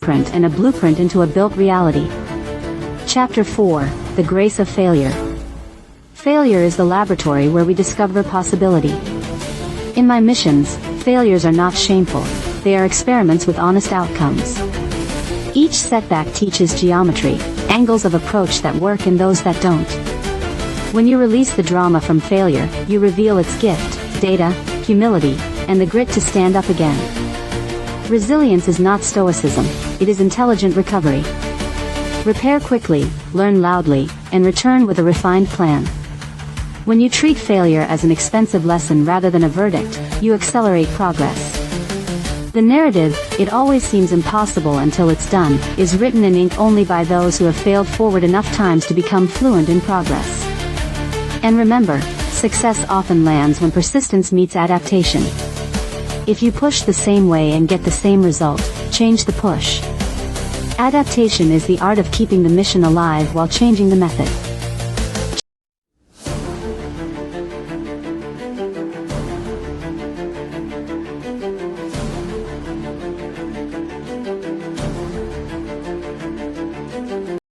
footprint and a blueprint into a built reality. Chapter 4: The Grace of Failure. Failure is the laboratory where we discover possibility. In my missions, failures are not shameful. They are experiments with honest outcomes. Each setback teaches geometry, angles of approach that work and those that don't. When you release the drama from failure, you reveal its gift, data, humility, and the grit to stand up again. Resilience is not stoicism, it is intelligent recovery. Repair quickly, learn loudly, and return with a refined plan. When you treat failure as an expensive lesson rather than a verdict, you accelerate progress. The narrative, "It always seems impossible until it's done," is written in ink only by those who have failed forward enough times to become fluent in progress. And remember, success often lands when persistence meets adaptation. If you push the same way and get the same result, change the push. Adaptation is the art of keeping the mission alive while changing the method.